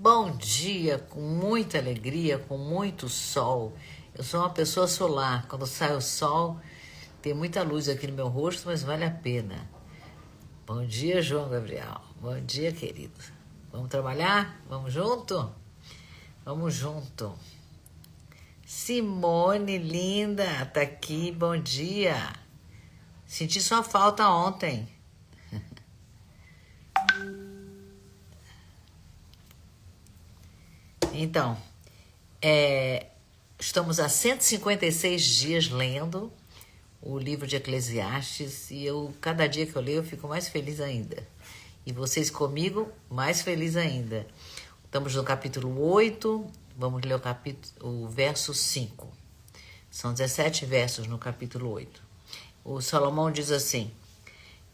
Bom dia, com muita alegria, com muito sol. Eu sou uma pessoa solar. Quando sai o sol, tem muita luz aqui no meu rosto, mas vale a pena. Bom dia, João Gabriel. Bom dia, querido. Vamos trabalhar? Vamos junto? Vamos junto. Simone, linda, tá aqui. Bom dia. Senti sua falta ontem. Então, estamos há 156 dias lendo o livro de Eclesiastes e cada dia que eu leio, eu fico mais feliz ainda. E vocês comigo, mais feliz ainda. Estamos no capítulo 8, vamos ler o verso 5. São 17 versos no capítulo 8. O Salomão diz assim: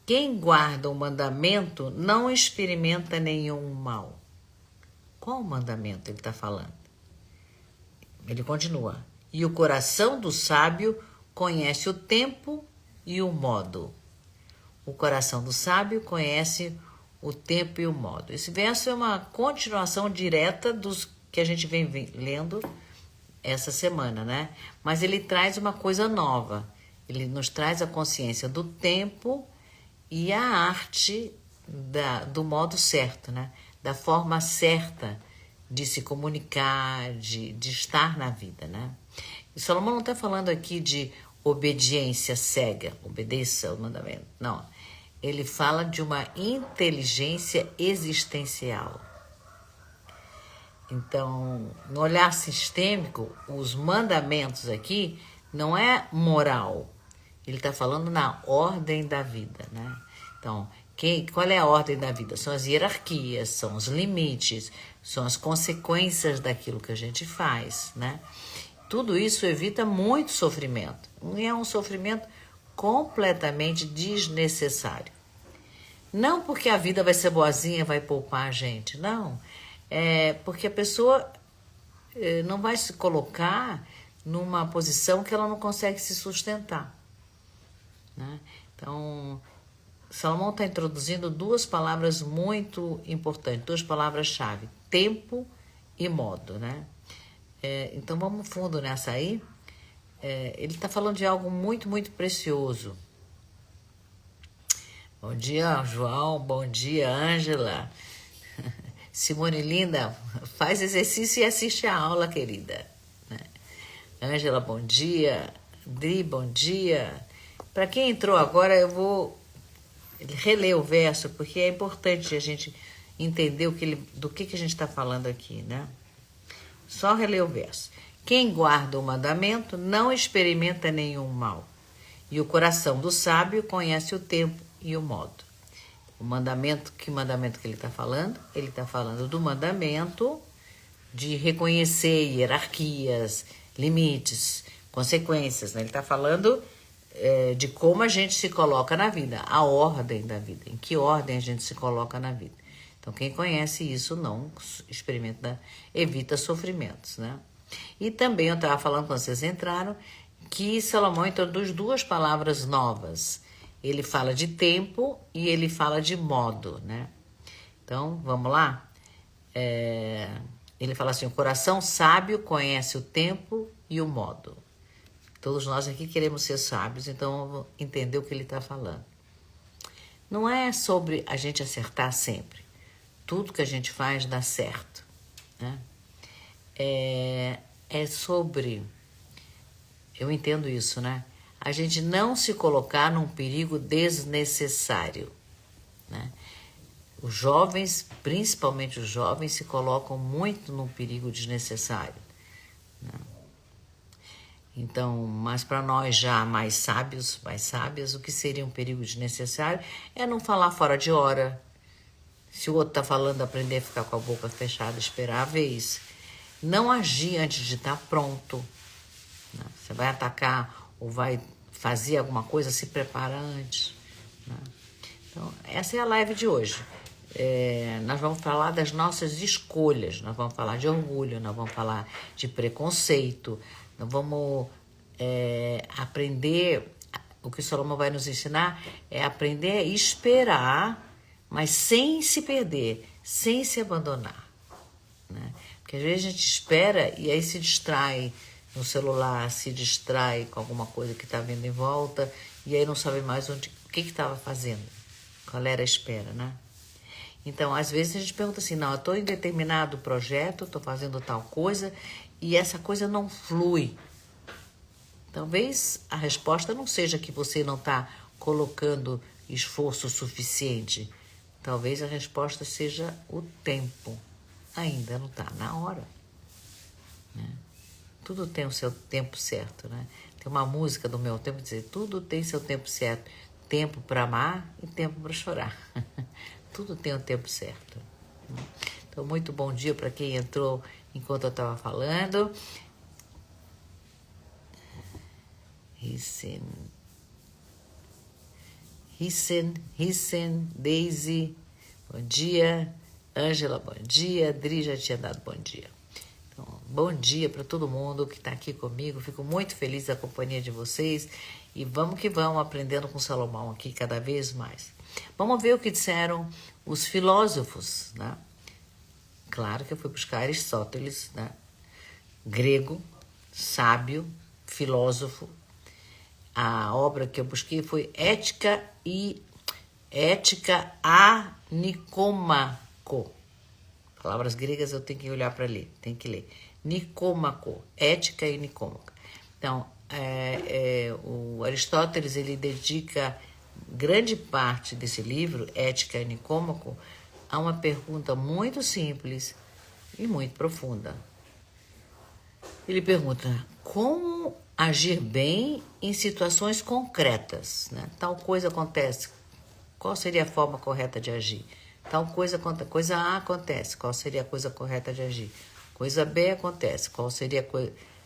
quem guarda o mandamento não experimenta nenhum mal. Qual o mandamento ele está falando? Ele continua: e o coração do sábio conhece o tempo e o modo. O coração do sábio conhece o tempo e o modo. Esse verso é uma continuação direta dos que a gente vem lendo essa semana, né? Mas ele traz uma coisa nova. Ele nos traz a consciência do tempo e a arte do modo certo, né? Da forma certa de se comunicar, de estar na vida, né? E Salomão não está falando aqui de obediência cega, obedeça o mandamento. Não, ele fala de uma inteligência existencial. Então, no olhar sistêmico, os mandamentos aqui não é moral. Ele está falando na ordem da vida, né? Então, qual é a ordem da vida? São as hierarquias, são os limites, são as consequências daquilo que a gente faz, né? Tudo isso evita muito sofrimento. E é um sofrimento completamente desnecessário. Não porque a vida vai ser boazinha, vai poupar a gente, não. É porque a pessoa não vai se colocar numa posição que ela não consegue se sustentar, né? Então, Salomão está introduzindo duas palavras muito importantes, duas palavras-chave: tempo e modo, né? Então vamos fundo nessa aí. Ele está falando de algo muito, muito precioso. Bom dia, João. Bom dia, Ângela. Simone, linda, faz exercício e assiste a aula, querida. Ângela, bom dia. Dri, bom dia. Para quem entrou agora, eu vou reler o verso, porque é importante a gente entender do que a gente está falando aqui, né? Só reler o verso. Quem guarda o mandamento não experimenta nenhum mal, e o coração do sábio conhece o tempo e o modo. O mandamento, que mandamento que ele está falando? Ele está falando do mandamento de reconhecer hierarquias, limites, consequências, né? Ele está falando de como a gente se coloca na vida, a ordem da vida, em que ordem a gente se coloca na vida. Então, quem conhece isso não experimenta, evita sofrimentos, né? E também eu estava falando quando vocês entraram que Salomão introduz duas palavras novas. Ele fala de tempo e ele fala de modo, né? Então, vamos lá? Ele fala assim: o coração sábio conhece o tempo e o modo. Todos nós aqui queremos ser sábios, então vamos entender o que ele está falando. Não é sobre a gente acertar sempre. Tudo que a gente faz dá certo, né? É sobre, eu entendo isso, né? A gente não se colocar num perigo desnecessário, né? Os jovens, principalmente os jovens, se colocam muito num perigo desnecessário, né? Então, mas para nós já mais sábios, mais sábias, o que seria um perigo desnecessário é não falar fora de hora. Se o outro está falando, aprender a ficar com a boca fechada, esperar a vez. Não agir antes de estar pronto, né? Você vai atacar ou vai fazer alguma coisa, se prepara antes, né? Então, essa é a live de hoje. Nós vamos falar das nossas escolhas, nós vamos falar de orgulho, nós vamos falar de preconceito, nós vamos aprender. O que o Salomão vai nos ensinar é aprender a esperar, mas sem se perder, sem se abandonar, né? Porque às vezes a gente espera e aí se distrai no celular, se distrai com alguma coisa que está vendo em volta e aí não sabe mais o que estava fazendo, qual era a espera, né? Então, às vezes a gente pergunta assim, não, eu estou em determinado projeto, estou fazendo tal coisa e essa coisa não flui. Talvez a resposta não seja que você não está colocando esforço suficiente. Talvez a resposta seja o tempo. Ainda não está na hora, né? Tudo tem o seu tempo certo, né? Tem uma música do meu tempo que diz, tudo tem seu tempo certo. Tempo para amar e tempo para chorar. Tudo tem o tempo certo. Então, muito bom dia para quem entrou enquanto eu estava falando. Hissen, Daisy, bom dia. Ângela, bom dia. Adri já tinha dado bom dia. Então, bom dia para todo mundo que está aqui comigo. Fico muito feliz da companhia de vocês. E vamos que vamos aprendendo com Salomão aqui cada vez mais. Vamos ver o que disseram os filósofos, né? Claro que eu fui buscar Aristóteles, né? Grego, sábio, filósofo. A obra que eu busquei foi Ética a Nicômaco. Palavras gregas eu tenho que olhar para ler, tenho que ler. Nicômaco, Ética e Nicômaco. Então, o Aristóteles, ele dedica grande parte desse livro, Ética e Nicômaco, a uma pergunta muito simples e muito profunda. Ele pergunta, como agir bem em situações concretas, né? Tal coisa acontece, qual seria a forma correta de agir? Tal coisa A acontece, qual seria a coisa correta de agir? Coisa B acontece, qual seria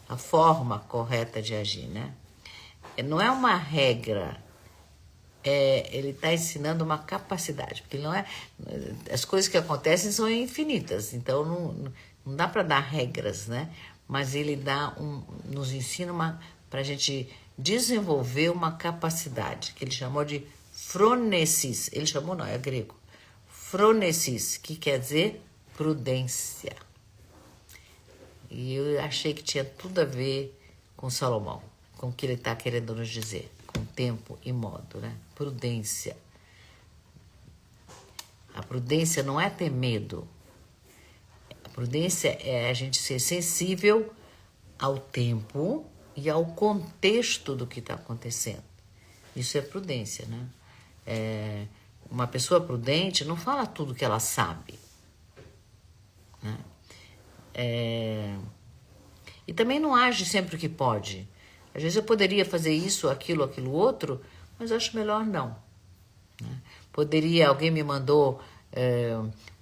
a forma correta de agir, né? Não é uma regra, ele está ensinando uma capacidade, porque não é, as coisas que acontecem são infinitas, então não dá para dar regras, né? Mas ele nos ensina para a gente desenvolver uma capacidade, que ele chamou de phronesis. Ele chamou, não, é grego. Phronesis, que quer dizer prudência. E eu achei que tinha tudo a ver com Salomão, com o que ele está querendo nos dizer, com tempo e modo, né? Prudência. A prudência não é ter medo. A prudência é a gente ser sensível ao tempo e ao contexto do que está acontecendo. Isso é prudência, né? Uma pessoa prudente não fala tudo que ela sabe, né? E também não age sempre que pode. Às vezes eu poderia fazer isso, aquilo outro, mas acho melhor não, né? Alguém me mandou,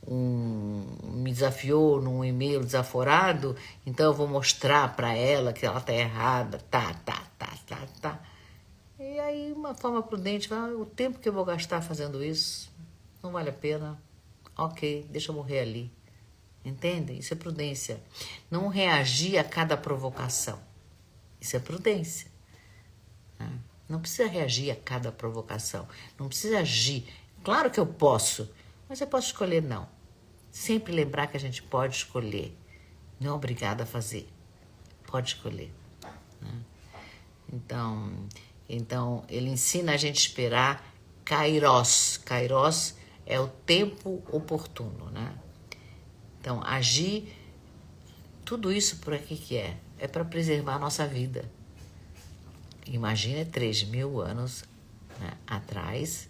me desafiou num e-mail desaforado, então eu vou mostrar para ela que ela está errada, tá. E aí uma forma prudente, o tempo que eu vou gastar fazendo isso, não vale a pena, ok, deixa eu morrer ali. Entende? Isso é prudência. Não reagir a cada provocação. Isso é prudência. Não precisa reagir a cada provocação. Não precisa agir. Claro que eu posso, mas eu posso escolher não. Sempre lembrar que a gente pode escolher. Não é obrigada a fazer. Pode escolher, né? Então, ele ensina a gente a esperar Kairos. Kairos é o tempo oportuno, né? Então, agir, tudo isso por aqui que é? É para preservar a nossa vida. Imagina 3.000 anos, né, atrás,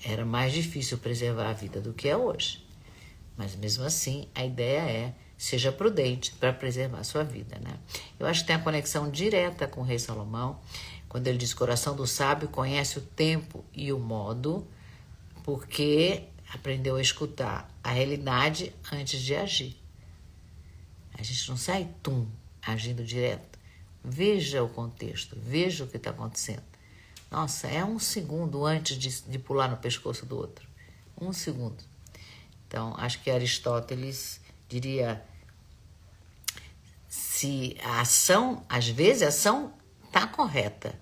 era mais difícil preservar a vida do que é hoje. Mas mesmo assim, a ideia é, seja prudente para preservar a sua vida, né? Eu acho que tem a conexão direta com o rei Salomão, quando ele diz, o coração do sábio conhece o tempo e o modo, porque aprendeu a escutar a realidade antes de agir. A gente não sai, agindo direto. Veja o contexto, veja o que está acontecendo. Nossa, é 1 segundo antes de pular no pescoço do outro. 1 segundo. Então, acho que Aristóteles diria, se a ação, às vezes a ação está correta,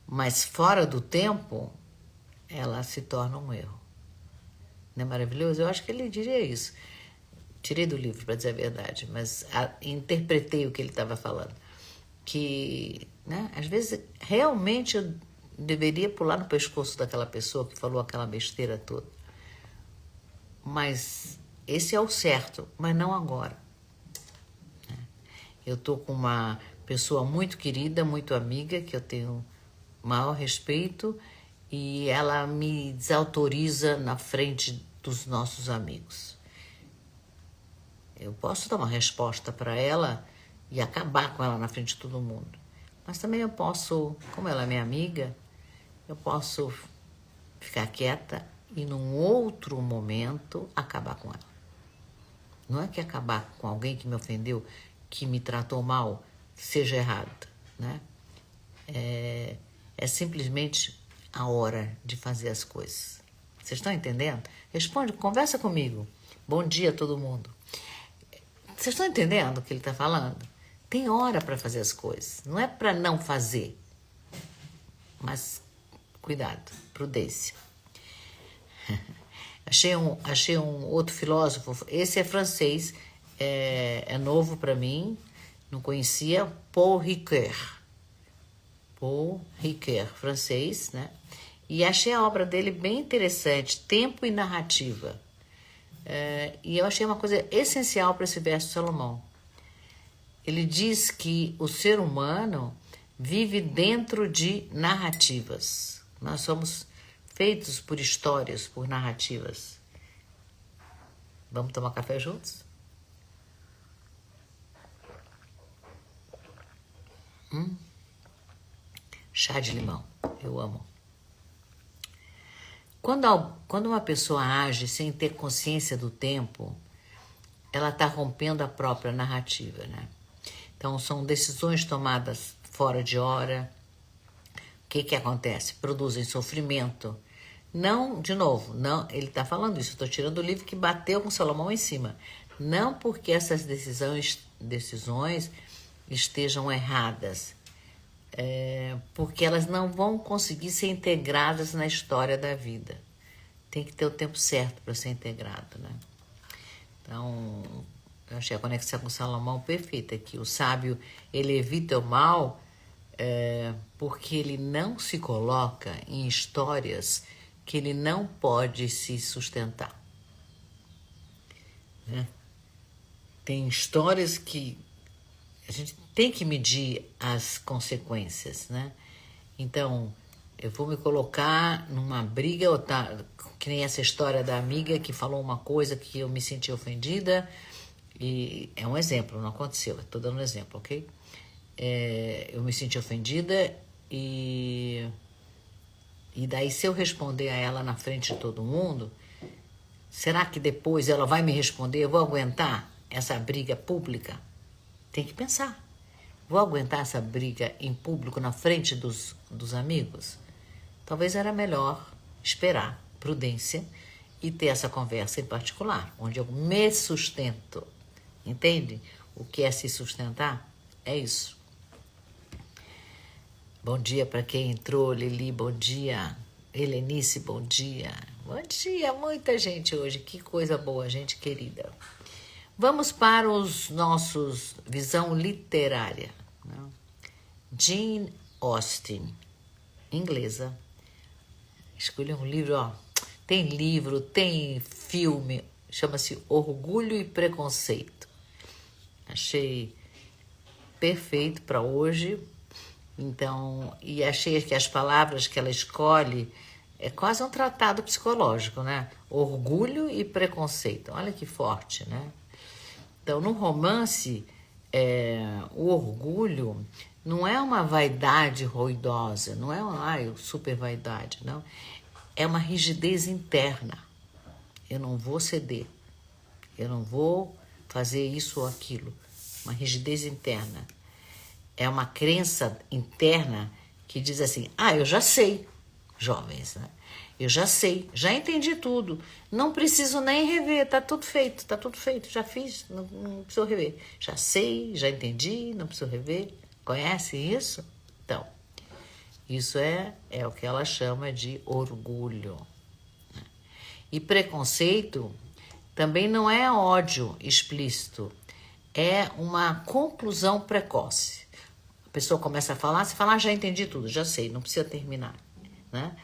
mas fora do tempo, ela se torna um erro. Não é maravilhoso? Eu acho que ele diria isso. tirei do livro, para dizer a verdade, mas interpretei o que ele estava falando. Que, né, às vezes, realmente eu deveria pular no pescoço daquela pessoa que falou aquela besteira toda. Mas esse é o certo, mas não agora. Eu estou com uma pessoa muito querida, muito amiga, que eu tenho maior respeito, e ela me desautoriza na frente dos nossos amigos. Eu posso dar uma resposta para ela e acabar com ela na frente de todo mundo. Mas também eu posso, como ela é minha amiga, eu posso ficar quieta e num outro momento acabar com ela. Não é que acabar com alguém que me ofendeu, que me tratou mal, seja errado, né? É simplesmente a hora de fazer as coisas. Vocês estão entendendo? Responde, conversa comigo. Bom dia a todo mundo. Vocês estão entendendo o que ele está falando? Tem hora para fazer as coisas. Não é para não fazer. Mas cuidado, prudência. Achei um outro filósofo. Esse é francês, é novo para mim. Não conhecia. Paul Ricoeur. Paul Ricoeur, francês, né? E achei a obra dele bem interessante, Tempo e Narrativa. E eu achei uma coisa essencial para esse verso de Salomão. Ele diz que o ser humano vive dentro de narrativas. Nós somos feitos por histórias, por narrativas. Vamos tomar café juntos? Chá de limão, eu amo. Quando uma pessoa age sem ter consciência do tempo, ela está rompendo a própria narrativa, né? Então, são decisões tomadas fora de hora. O que acontece? Produzem sofrimento. Não, de novo, não, ele está falando isso, estou tirando o livro que bateu com Salomão em cima. Não porque essas decisões estejam erradas, porque elas não vão conseguir ser integradas na história da vida. Tem que ter o tempo certo para ser integrado, né? Então, eu achei a conexão com Salomão perfeita aqui. O sábio, ele evita o mal porque ele não se coloca em histórias que ele não pode se sustentar. Né? Tem histórias que a gente tem que medir as consequências, né? Então, eu vou me colocar numa briga, que nem essa história da amiga que falou uma coisa que eu me senti ofendida, e é um exemplo, não aconteceu, estou dando um exemplo, ok? Eu me senti ofendida e daí se eu responder a ela na frente de todo mundo, será que depois ela vai me responder? Eu vou aguentar essa briga pública? Tem que pensar. Vou aguentar essa briga em público na frente dos amigos? Talvez era melhor esperar, prudência, e ter essa conversa em particular, onde eu me sustento. Entende? O que é se sustentar? É isso. Bom dia para quem entrou, Lili, bom dia. Helenice, bom dia. Bom dia, muita gente hoje, que coisa boa, gente querida. Vamos para os nossos visão literária. Né? Jane Austen, inglesa. Escolhi um livro, ó. Tem livro, tem filme, chama-se Orgulho e Preconceito. Achei perfeito para hoje. Então, e achei que as palavras que ela escolhe é quase um tratado psicológico, né? Orgulho e preconceito. Olha que forte, né? Então, no romance, o orgulho não é uma vaidade ruidosa, não é uma super vaidade, não. É uma rigidez interna. Eu não vou ceder, eu não vou fazer isso ou aquilo. Uma rigidez interna. É uma crença interna que diz assim, eu já sei, jovens, né? Eu já sei, já entendi tudo, não preciso nem rever, tá tudo feito, já fiz, não preciso rever. Já sei, já entendi, não preciso rever. Conhece isso? Então, isso é o que ela chama de orgulho. E preconceito também não é ódio explícito, é uma conclusão precoce. A pessoa começa a falar, você fala, já entendi tudo, já sei, não precisa terminar, né?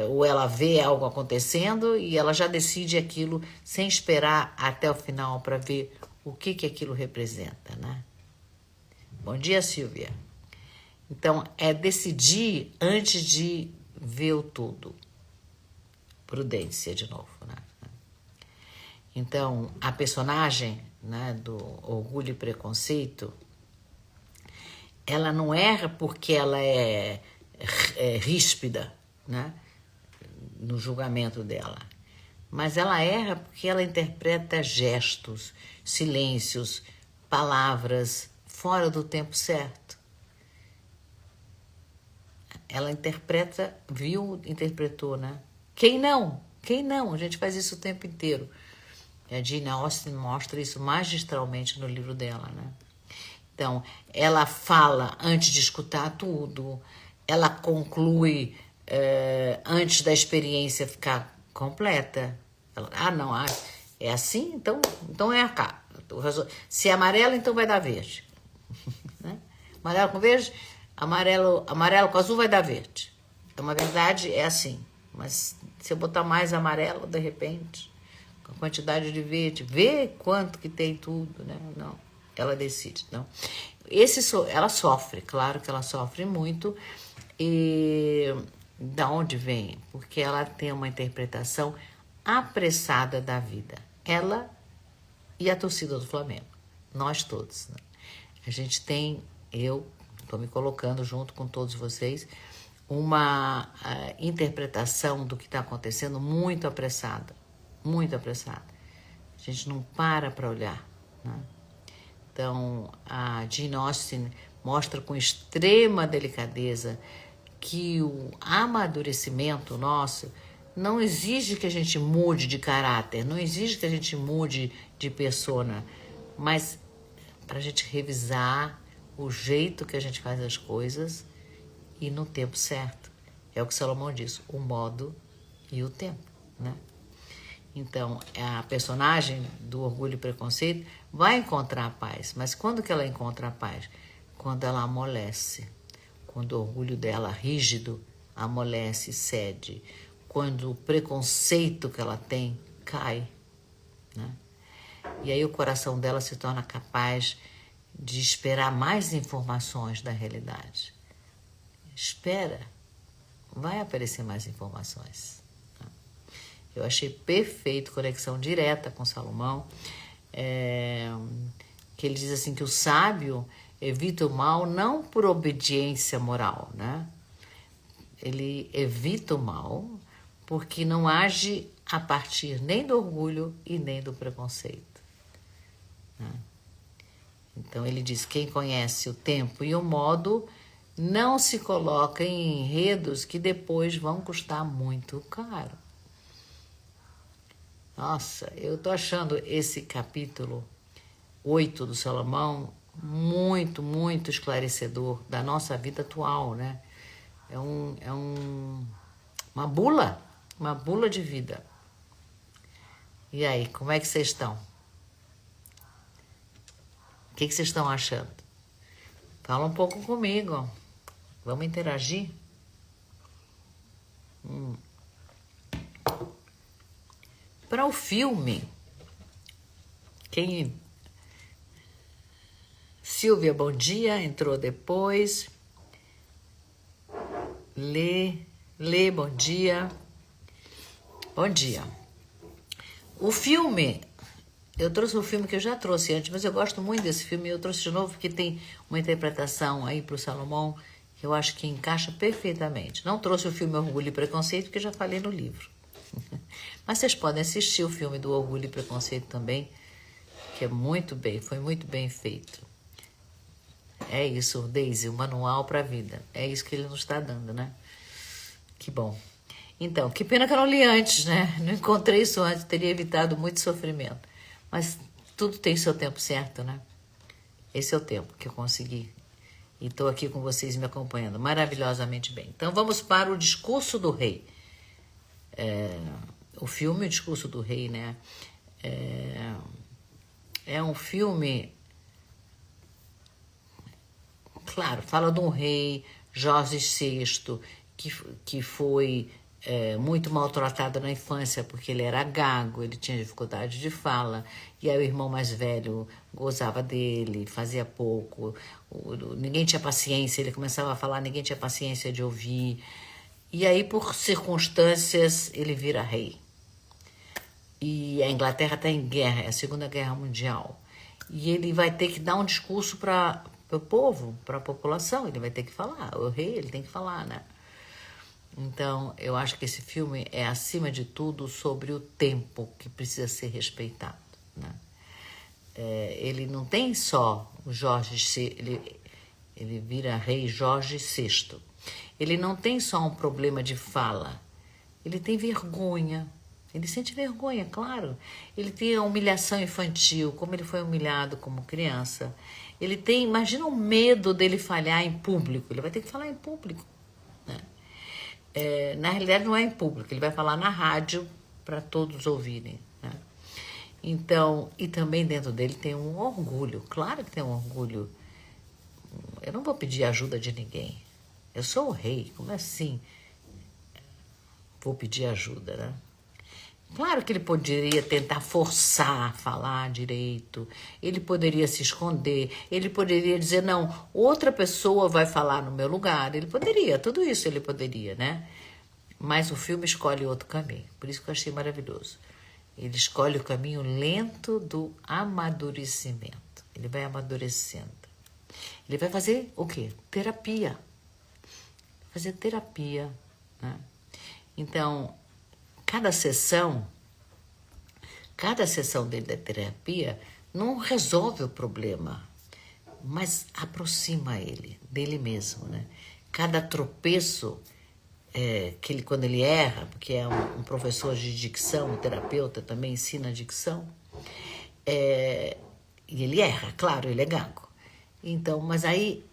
Ou ela vê algo acontecendo e ela já decide aquilo sem esperar até o final para ver o que aquilo representa, né? Bom dia, Silvia. Então, é decidir antes de ver o tudo. Prudência, de novo, né? Então, a personagem, né, do Orgulho e Preconceito, ela não erra porque ela é ríspida, né, no julgamento dela. Mas ela erra porque ela interpreta gestos, silêncios, palavras fora do tempo certo. Ela interpreta, interpretou, né? Quem não? Quem não? A gente faz isso o tempo inteiro. A Jane Austen mostra isso magistralmente no livro dela, né? Então, ela fala antes de escutar tudo, ela conclui antes da experiência ficar completa. Ela, não, é assim? Então é cá. Se é amarelo, então vai dar verde. Né? Amarelo com verde, amarelo com azul vai dar verde. É uma verdade, é assim. Mas se eu botar mais amarelo, de repente, com a quantidade de verde, vê quanto que tem tudo, né? Não, ela decide, não. Ela sofre, claro que ela sofre muito. E da onde vem? Porque ela tem uma interpretação apressada da vida. Ela e a torcida do Flamengo. Nós todos, né? A gente tem, eu estou me colocando junto com todos vocês, uma interpretação do que está acontecendo muito apressada. Muito apressada. A gente não para olhar, né? Então, a Jane Austen mostra com extrema delicadeza que o amadurecimento nosso não exige que a gente mude de caráter, não exige que a gente mude de persona, mas para a gente revisar o jeito que a gente faz as coisas e no tempo certo. É o que Salomão diz, o modo e o tempo, né? Então, a personagem do Orgulho e Preconceito vai encontrar a paz. Mas quando que ela encontra a paz? Quando ela amolece. Quando o orgulho dela, rígido, amolece, cede. Quando o preconceito que ela tem cai, né? E aí o coração dela se torna capaz de esperar mais informações da realidade. Espera, vai aparecer mais informações. Eu achei perfeito, conexão direta com Salomão, que ele diz assim que o sábio evita o mal não por obediência moral, né? Ele evita o mal porque não age a partir nem do orgulho e nem do preconceito, né? Então ele diz, quem conhece o tempo e o modo não se coloca em enredos que depois vão custar muito caro. Nossa, eu tô achando esse capítulo 8 do Salomão muito, muito esclarecedor da nossa vida atual, né? Uma bula de vida. E aí, como é que vocês estão? O que vocês estão achando? Fala um pouco comigo. Vamos interagir? Para o filme, Silvia, bom dia, entrou depois. Lê, bom dia. Bom dia. O filme, eu trouxe um filme que eu já trouxe antes, mas eu gosto muito desse filme. Eu trouxe de novo porque tem uma interpretação aí para o Salomão que eu acho que encaixa perfeitamente. Não trouxe o filme Orgulho e Preconceito, porque já falei no livro. Mas vocês podem assistir o filme do Orgulho e Preconceito também, que foi muito bem feito. É isso, Daisy, o manual para a vida. É isso que ele nos está dando, né? Que bom. Então, que pena que eu não li antes, né? Não encontrei isso antes, teria evitado muito sofrimento. Mas tudo tem seu tempo certo, né? Esse é o tempo que eu consegui. E estou aqui com vocês me acompanhando maravilhosamente bem. Então, vamos para o Discurso do Rei. O filme O Discurso do Rei, né? É um filme, claro, fala de um rei, Jorge VI, que foi muito maltratado na infância porque ele era gago, ele tinha dificuldade de fala, e aí o irmão mais velho gozava dele, fazia pouco, ninguém tinha paciência, ele começava a falar, ninguém tinha paciência de ouvir, e aí por circunstâncias ele vira rei. E a Inglaterra está em guerra, é a Segunda Guerra Mundial. E ele vai ter que dar um discurso para o povo, para a população. Ele vai ter que falar. O rei, ele tem que falar, né? Então, eu acho que esse filme é, acima de tudo, sobre o tempo que precisa ser respeitado, né? Ele não tem só o ele vira rei Jorge VI. Ele não tem só um problema de fala. Ele tem vergonha. Ele sente vergonha, claro. Ele tem a humilhação infantil, como ele foi humilhado como criança. Ele tem, imagina o medo dele falhar em público. Ele vai ter que falar em público, né? Na realidade, não é em público. Ele vai falar na rádio para todos ouvirem, né? Então, e também dentro dele tem um orgulho. Claro que tem um orgulho. Eu não vou pedir ajuda de ninguém. Eu sou o rei. Como assim? Vou pedir ajuda, né? Claro que ele poderia tentar forçar a falar direito, ele poderia se esconder, ele poderia dizer, não, outra pessoa vai falar no meu lugar, ele poderia, tudo isso ele poderia, né? Mas o filme escolhe outro caminho, por isso que eu achei maravilhoso. Ele escolhe o caminho lento do amadurecimento, ele vai amadurecendo. Ele vai fazer o quê? Terapia. Fazer terapia, né? Então, cada sessão dele da terapia não resolve o problema, mas aproxima ele dele mesmo, né? Cada tropeço que ele, quando ele erra, porque é um professor de dicção, um terapeuta também ensina dicção, e ele erra, claro, ele é gago. Então, mas aí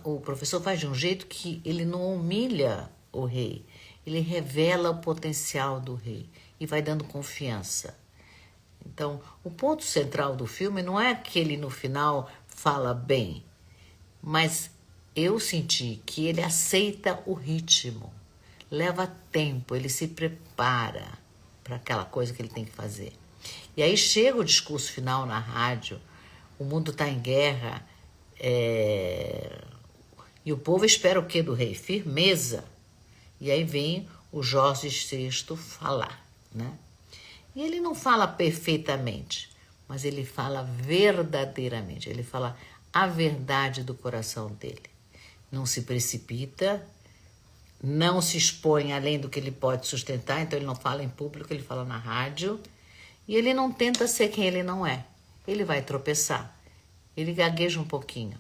o professor faz de um jeito que ele não humilha o rei, ele revela o potencial do rei e vai dando confiança. Então, o ponto central do filme não é que ele no final fala bem, mas eu senti que ele aceita o ritmo, leva tempo, ele se prepara para aquela coisa que ele tem que fazer. E aí chega o discurso final na rádio, o mundo está em guerra, e o povo espera o quê do rei? Firmeza. E aí vem o Jorge VI falar, né? E ele não fala perfeitamente, mas ele fala verdadeiramente. Ele fala a verdade do coração dele. Não se precipita, não se expõe além do que ele pode sustentar, então ele não fala em público, ele fala na rádio. E ele não tenta ser quem ele não é. Ele vai tropeçar, ele gagueja um pouquinho,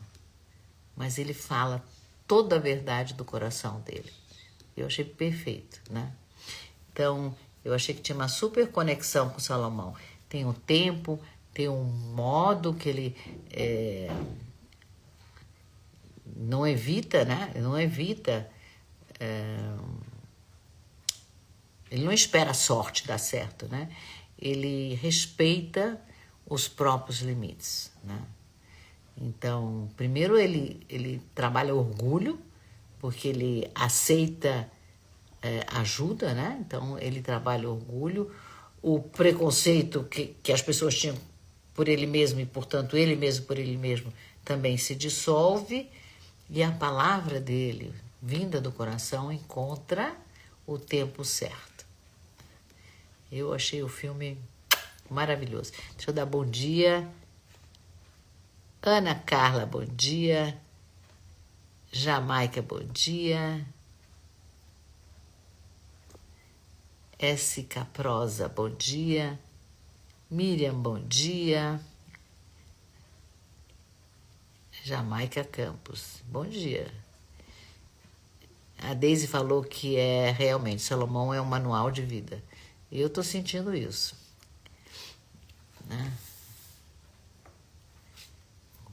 mas ele fala toda a verdade do coração dele. Eu achei perfeito, né? Então, eu achei que tinha uma super conexão com Salomão. Tem um tempo, tem um modo que ele não evita, né? Não evita. Ele não espera a sorte dar certo, né? Ele respeita os próprios limites, né? Então, primeiro ele trabalha orgulho, porque ele aceita ajuda, né? Então, ele trabalha orgulho, o preconceito que as pessoas tinham por ele mesmo e, portanto, ele mesmo por ele mesmo também se dissolve e a palavra dele, vinda do coração, encontra o tempo certo. Eu achei o filme maravilhoso. Deixa eu dar bom dia. Ana Carla, bom dia. Jamaica, bom dia. S. Caprosa, bom dia. Miriam, bom dia. Jamaica Campos, bom dia. A Deise falou que realmente, Salomão é um manual de vida. E eu estou sentindo isso, né?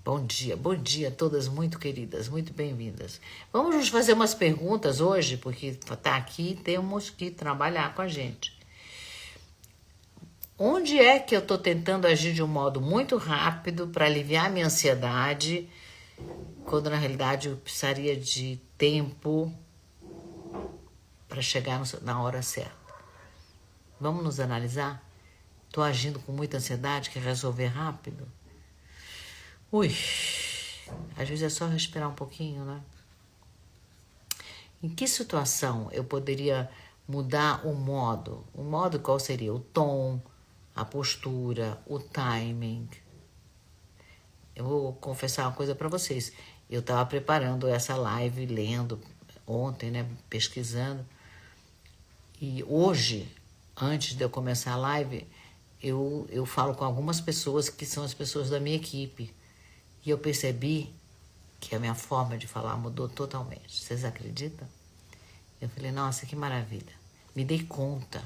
Bom dia a todas muito queridas, muito bem-vindas. Vamos nos fazer umas perguntas hoje, porque tá aqui, temos que trabalhar com a gente. Onde é que eu estou tentando agir de um modo muito rápido para aliviar a minha ansiedade, quando na realidade eu precisaria de tempo para chegar na hora certa? Vamos nos analisar? Estou agindo com muita ansiedade, quer resolver rápido? Ui, às vezes é só respirar um pouquinho, né? Em que situação eu poderia mudar o modo? O modo qual seria? O tom, a postura, o timing. Eu vou confessar uma coisa para vocês. Eu estava preparando essa live, lendo ontem, né, pesquisando. E hoje, antes de eu começar a live, eu falo com algumas pessoas que são as pessoas da minha equipe. E eu percebi que a minha forma de falar mudou totalmente. Vocês acreditam? Eu falei, nossa, que maravilha. Me dei conta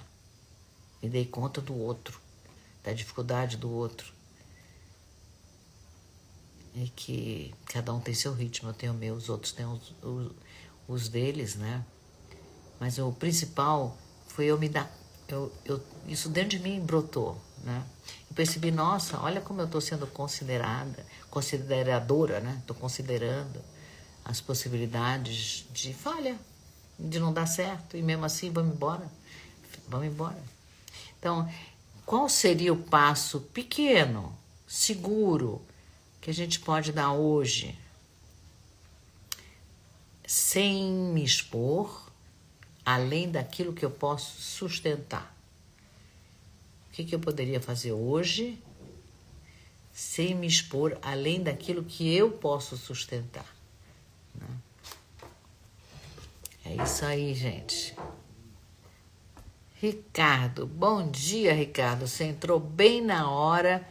do outro, da dificuldade do outro. E que cada um tem seu ritmo, eu tenho o meu, os outros têm os deles, né? Mas o principal foi eu me dar... isso dentro de mim brotou, né? Eu percebi, nossa, olha como eu estou sendo consideradora, né? Estou considerando as possibilidades de falha, de não dar certo, e mesmo assim vamos embora. Então, qual seria o passo pequeno, seguro, que a gente pode dar hoje, sem me expor, além daquilo que eu posso sustentar? O que eu poderia fazer hoje sem me expor além daquilo que eu posso sustentar? Né? É isso aí, gente. Ricardo, bom dia, Ricardo. Você entrou bem na hora,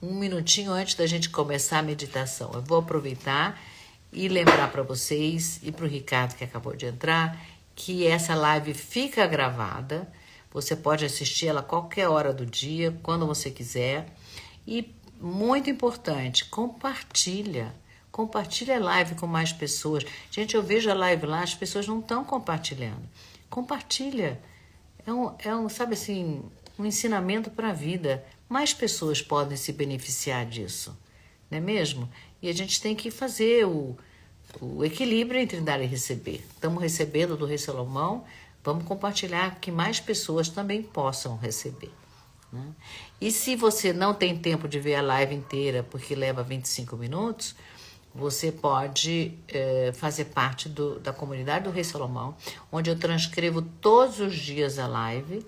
um minutinho antes da gente começar a meditação. Eu vou aproveitar e lembrar para vocês e para o Ricardo que acabou de entrar que essa live fica gravada. Você pode assistir ela a qualquer hora do dia, quando você quiser. E, muito importante, compartilha. Compartilha a live com mais pessoas. Gente, eu vejo a live lá, as pessoas não estão compartilhando. Compartilha. Sabe assim, um ensinamento para a vida. Mais pessoas podem se beneficiar disso. Não é mesmo? E a gente tem que fazer o equilíbrio entre dar e receber. Estamos recebendo do Rei Salomão, vamos compartilhar que mais pessoas também possam receber. Né? E se você não tem tempo de ver a live inteira, porque leva 25 minutos, você pode fazer parte da comunidade do Rei Salomão, onde eu transcrevo todos os dias a live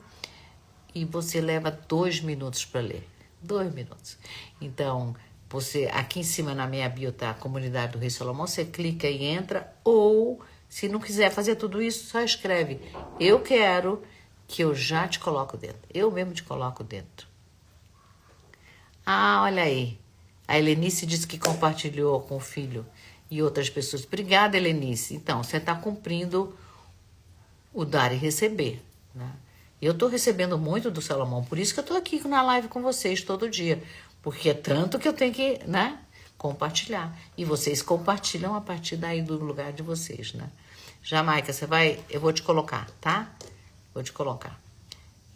e você leva 2 minutos para ler. 2 minutos. Então, você, aqui em cima na minha bio tá a comunidade do Rei Salomão, você clica e entra, ou se não quiser fazer tudo isso, só escreve, eu quero, que eu já te coloco dentro. Eu mesmo te coloco dentro. Ah, olha aí. A Helenice disse que compartilhou com o filho e outras pessoas. Obrigada, Helenice. Então, você está cumprindo o dar e receber, né? Eu estou recebendo muito do Salomão, por isso que eu estou aqui na live com vocês todo dia. Porque é tanto que eu tenho que, né, compartilhar. E vocês compartilham a partir daí do lugar de vocês, né? Jamaica, eu vou te colocar, tá? Vou te colocar.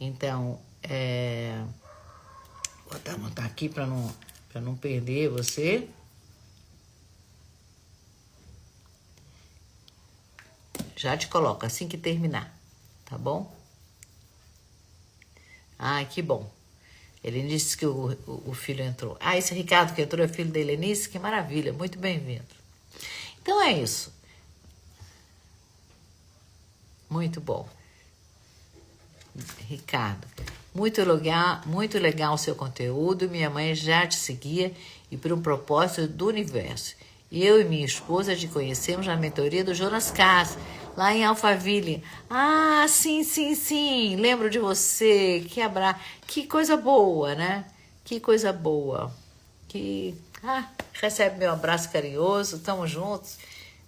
Então, vou anotar aqui para não perder você. Já te coloco assim que terminar, tá bom? Ai, que bom. Ele disse que o filho entrou. Ah, esse Ricardo que entrou é filho da Helenice? Que maravilha, muito bem-vindo. Então é isso. Muito bom. Ricardo, muito legal o seu conteúdo. Minha mãe já te seguia e por um propósito do universo. Eu e minha esposa te conhecemos na mentoria do Jonas Cas, lá em Alphaville. Ah, sim. Lembro de você. Que coisa boa, né? Que coisa boa. Recebe meu abraço carinhoso. Estamos juntos.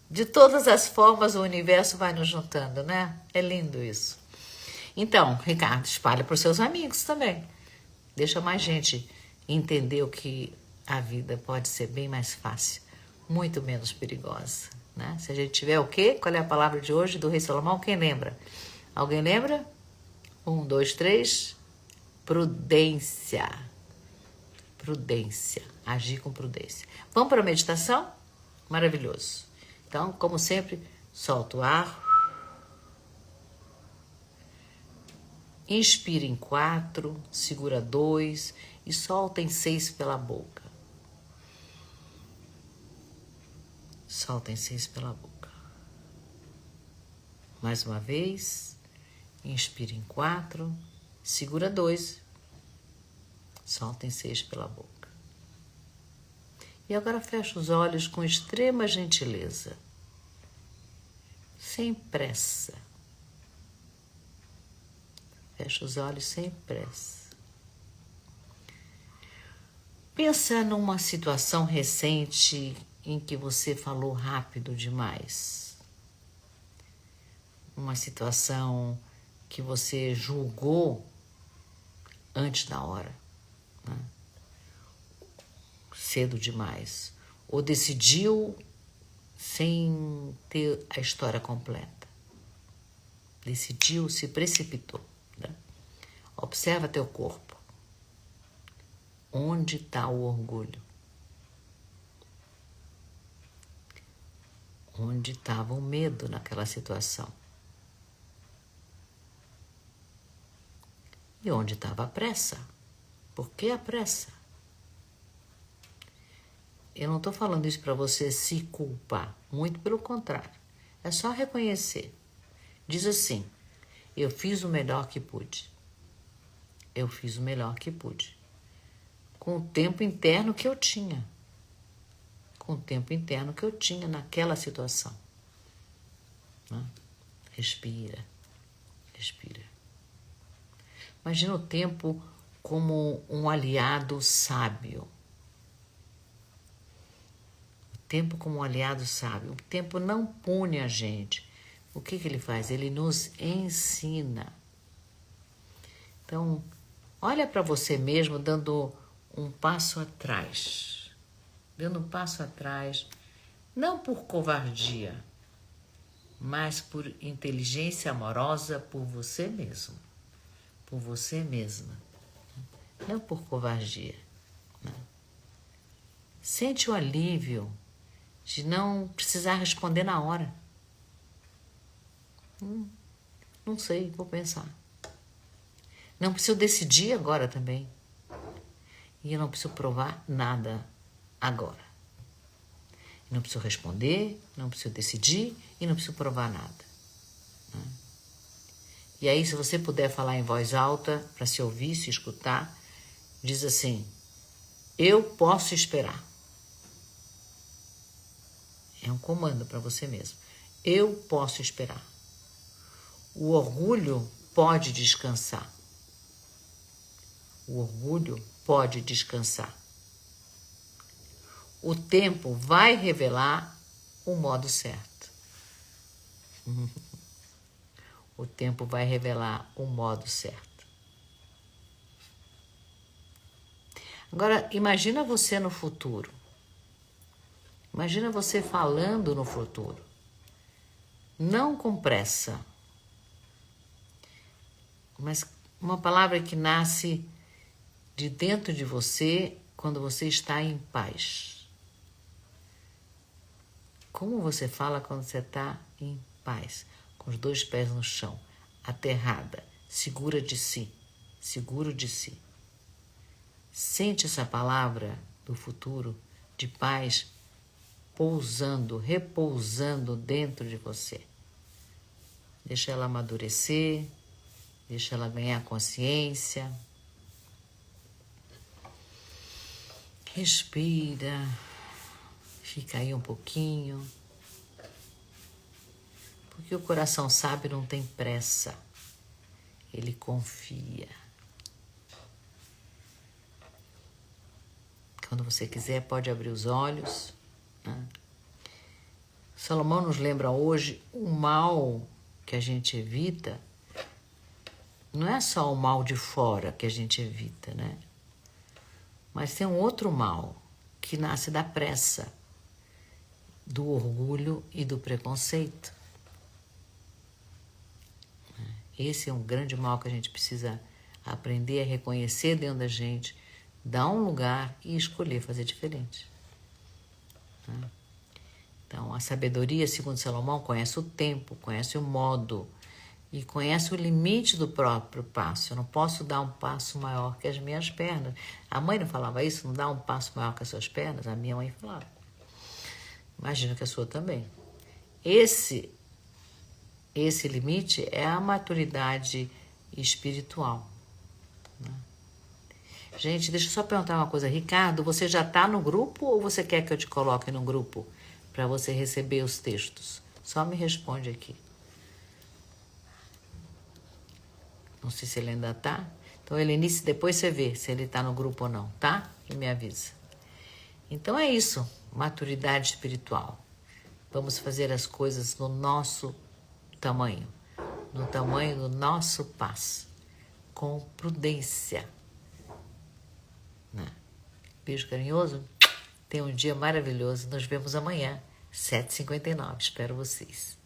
De todas as formas, o universo vai nos juntando, né? É lindo isso. Então, Ricardo, espalha para os seus amigos também. Deixa mais gente entender o que a vida pode ser bem mais fácil. Muito menos perigosa, né? Se a gente tiver o quê? Qual é a palavra de hoje do Rei Salomão? Quem lembra? Alguém lembra? 1, 2, 3. Prudência. Prudência. Agir com prudência. Vamos para a meditação? Maravilhoso. Então, como sempre, solta o ar. Inspira em 4, segura 2 e solta em 6 pela boca. Solta em 6 pela boca. Mais uma vez. Inspira em 4, segura 2, solta em 6 pela boca. E agora fecha os olhos com extrema gentileza, sem pressa. Fecha os olhos sem pressa. Pensa numa situação recente em que você falou rápido demais. Uma situação que você julgou antes da hora, né? Cedo demais, ou decidiu sem ter a história completa. Decidiu, se precipitou, né? Observa teu corpo. Onde está o orgulho? Onde estava o medo naquela situação? E onde estava a pressa? Por que a pressa? Eu não estou falando isso para você se culpar. Muito pelo contrário. É só reconhecer. Diz assim, eu fiz o melhor que pude. Eu fiz o melhor que pude. Com o tempo interno que eu tinha. Com o tempo interno que eu tinha naquela situação. Né? Respira. Respira. Imagina o tempo como um aliado sábio. O tempo como um aliado sábio. O tempo não pune a gente. O que ele faz? Ele nos ensina. Então, olha para você mesmo dando um passo atrás. Dando um passo atrás, não por covardia, mas por inteligência amorosa por você mesmo. Por você mesma, não por covardia. Né? Sente o alívio de não precisar responder na hora. Não sei, vou pensar. Não preciso decidir agora também. E eu não preciso provar nada agora. Não preciso responder, não preciso decidir e não preciso provar nada. Né? E aí, se você puder falar em voz alta, para se ouvir, se escutar, diz assim, eu posso esperar. É um comando para você mesmo. Eu posso esperar. O orgulho pode descansar. O orgulho pode descansar. O tempo vai revelar o modo certo. O tempo vai revelar o modo certo. Agora, imagina você no futuro. Imagina você falando no futuro. Não com pressa. Mas uma palavra que nasce de dentro de você quando você está em paz. Como você fala quando você está em paz? Com os 2 pés no chão, aterrada, segura de si, seguro de si. Sente essa palavra do futuro de paz pousando, repousando dentro de você. Deixa ela amadurecer, deixa ela ganhar consciência. Respira, fica aí um pouquinho. Porque o coração sábio não tem pressa, ele confia. Quando você quiser, pode abrir os olhos. Né? Salomão nos lembra hoje o mal que a gente evita. Não é só o mal de fora que a gente evita, né? Mas tem um outro mal que nasce da pressa, do orgulho e do preconceito. Esse é um grande mal que a gente precisa Aprender a reconhecer dentro da gente, dar um lugar e escolher fazer diferente. Tá? Então, a sabedoria, segundo Salomão, conhece o tempo, conhece o modo e conhece o limite do próprio passo. Eu não posso dar um passo maior que as minhas pernas. A mãe não falava isso? Não dá um passo maior que as suas pernas? A minha mãe falava. Imagino que a sua também. Esse limite é a maturidade espiritual. Né? Gente, deixa eu só perguntar uma coisa. Ricardo, você já está no grupo ou você quer que eu te coloque no grupo para você receber os textos? Só me responde aqui. Não sei se ele ainda está. Então, Helenice, depois você vê se ele está no grupo ou não, tá? E me avisa. Então, é isso. Maturidade espiritual. Vamos fazer as coisas no nosso tamanho. No tamanho do nosso passo. Com prudência. Né? Beijo carinhoso. Tenha um dia maravilhoso. Nos vemos amanhã, 7h59. Espero vocês.